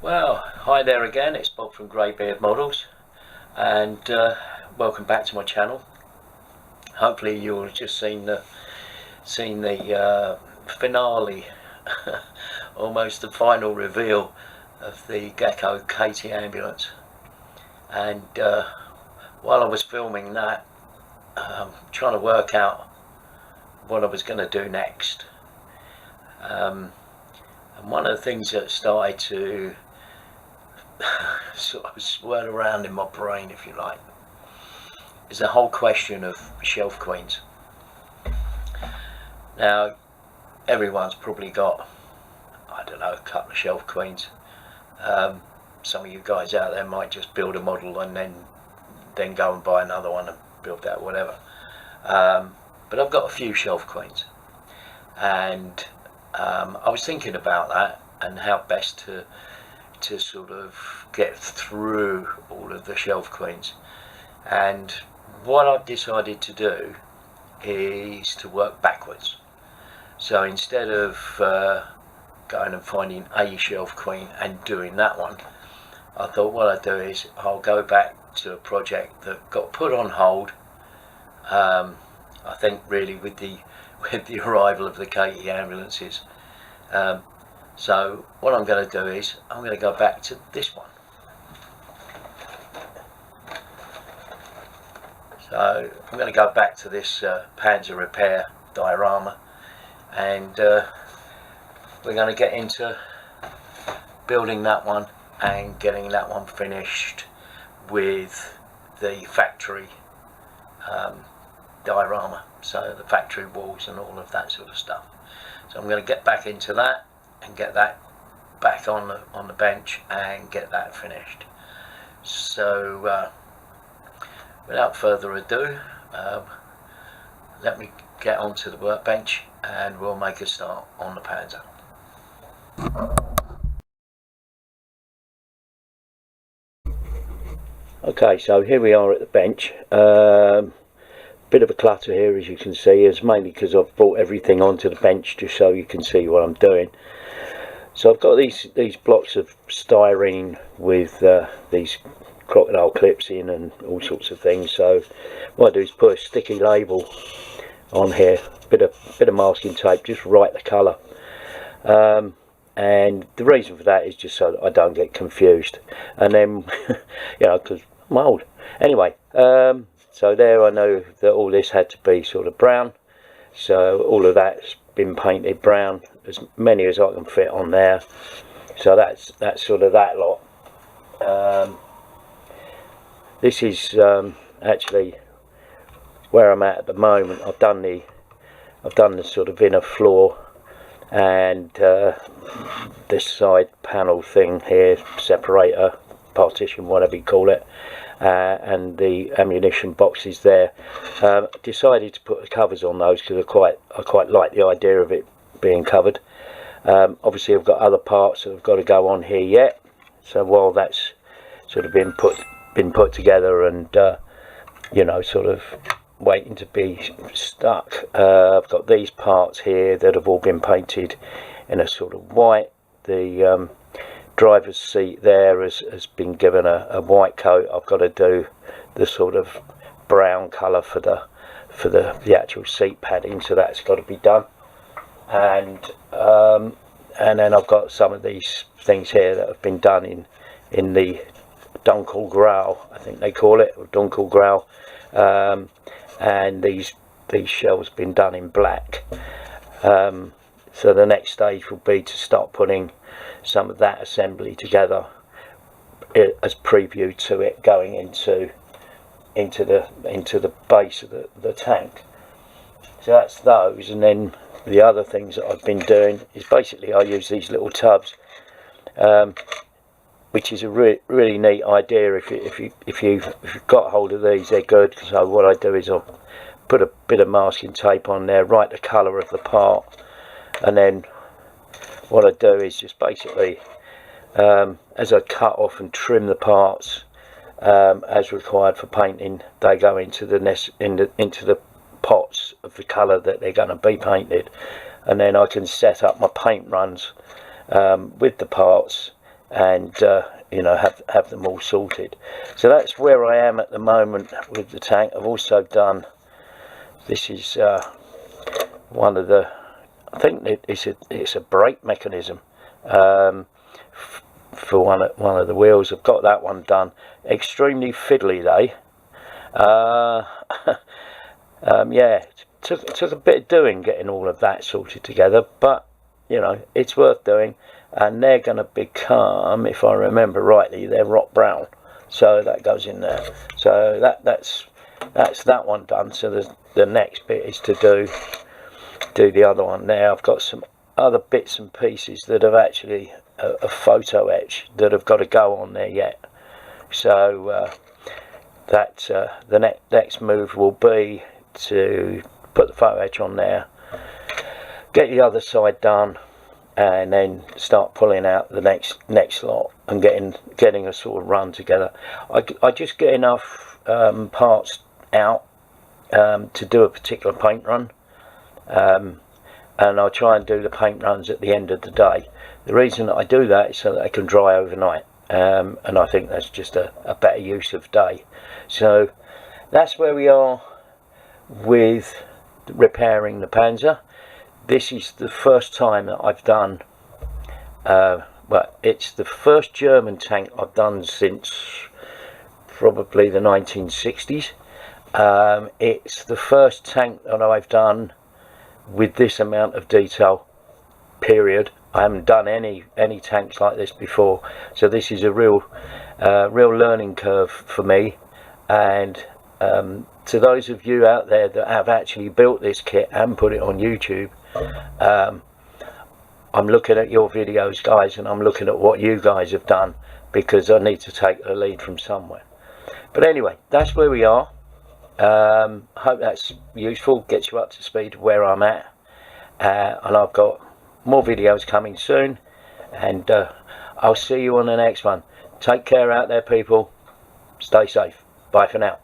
Well, hi there again, it's Bob from Greybeard Models, and welcome back to my channel. Hopefully you've just seen the finale, almost the final reveal of the Gecko KT ambulance. And while I was filming that, trying to work out what I was going to do next, and one of the things that started to sort of swirl around in my brain, if you like, is the whole question of shelf queens. Now, everyone's probably got, I don't know, a couple of shelf queens. Some of you guys out there might just build a model and then go and buy another one and build that, whatever. But I've got a few shelf queens, and I was thinking about that and how best to sort of get through all of the shelf queens. And what I've decided to do is to work backwards. So instead of going and finding a shelf queen and doing that one, I thought what I'd do is I'll go back to a project that got put on hold, I think really with the arrival of the KT ambulances. So what I'm going to do is I'm going to go back to this one. So I'm going to go back to this Panzer Repair diorama, and we're going to get into building that one and getting that one finished with the factory diorama, so the factory walls and all of that sort of stuff. So I'm going to get back into that and get that back on the bench and get that finished. So without further ado, let me get onto the workbench and we'll make a start on the Panzer. Okay, so here we are at the bench. Bit of a clutter here, as you can see. It's mainly because I've brought everything onto the bench just so you can see what I'm doing. So I've got these blocks of styrene with these crocodile clips in and all sorts of things. So what I do is put a sticky label on here, bit of masking tape, just write the colour. And the reason for that is just so that I don't get confused. And then, you know, because I'm old. Anyway, so there I know that all this had to be sort of brown. So all of that's been painted brown, as many as I can fit on there. So that's sort of that lot. This is actually where I'm at the moment. I've done the sort of inner floor and this side panel thing here, separator, partition, whatever you call it, and the ammunition boxes there. Decided to put the covers on those because I quite like the idea of it being covered. Obviously I've got other parts that have got to go on here yet, so while that's sort of been put together and you know, sort of waiting to be stuck, I've got these parts here that have all been painted in a sort of white. The driver's seat there has been given a white coat. I've got to do the sort of brown colour for the actual seat padding, so that's got to be done. And then I've got some of these things here that have been done in the Dunkel Grau, I think they call it, or Dunkel Grau, and these shells have been done in black. So the next stage will be to start putting some of that assembly together as preview to it going into the base of the tank. So that's those. And then the other things that I've been doing is basically I use these little tubs, which is a really neat idea. If you've got hold of these, they're good. So what I do is I'll put a bit of masking tape on there, write the colour of the part, and then what I do is just basically as I cut off and trim the parts as required for painting, they go into the pots of the colour that they're going to be painted, and then I can set up my paint runs with the parts and you know, have them all sorted. So that's where I am at the moment with the tank. I've also done, this is one of the, I think it's a brake mechanism for one of the wheels. I've got that one done. Extremely fiddly they. Yeah, it took a bit of doing getting all of that sorted together, but you know, it's worth doing. And they're going to become, if I remember rightly, they're rock brown, so that goes in there. So that's that one done. So the next bit is to do the other one. Now I've got some other bits and pieces that have actually a photo etch that have got to go on there yet. So that the next move will be to put the photo etch on there, get the other side done, and then start pulling out the next lot and getting a sort of run together. I just get enough parts out to do a particular paint run, and I'll try and do the paint runs at the end of the day. The reason that I do that is so that they can dry overnight, and I think that's just a better use of day. So that's where we are with repairing the Panzer. This is the first time that I've done, well, it's the first German tank I've done since probably the 1960s. It's the first tank that I've done with this amount of detail, period. I haven't done any tanks like this before, so this is a real learning curve for me. And to those of you out there that have actually built this kit and put it on YouTube, I'm looking at your videos, guys, and I'm looking at what you guys have done, because I need to take the lead from somewhere. But anyway, that's where we are. Hope that's useful, gets you up to speed where I'm at, and I've got more videos coming soon, and I'll see you on the next one. Take care out there, people. Stay safe. Bye for now.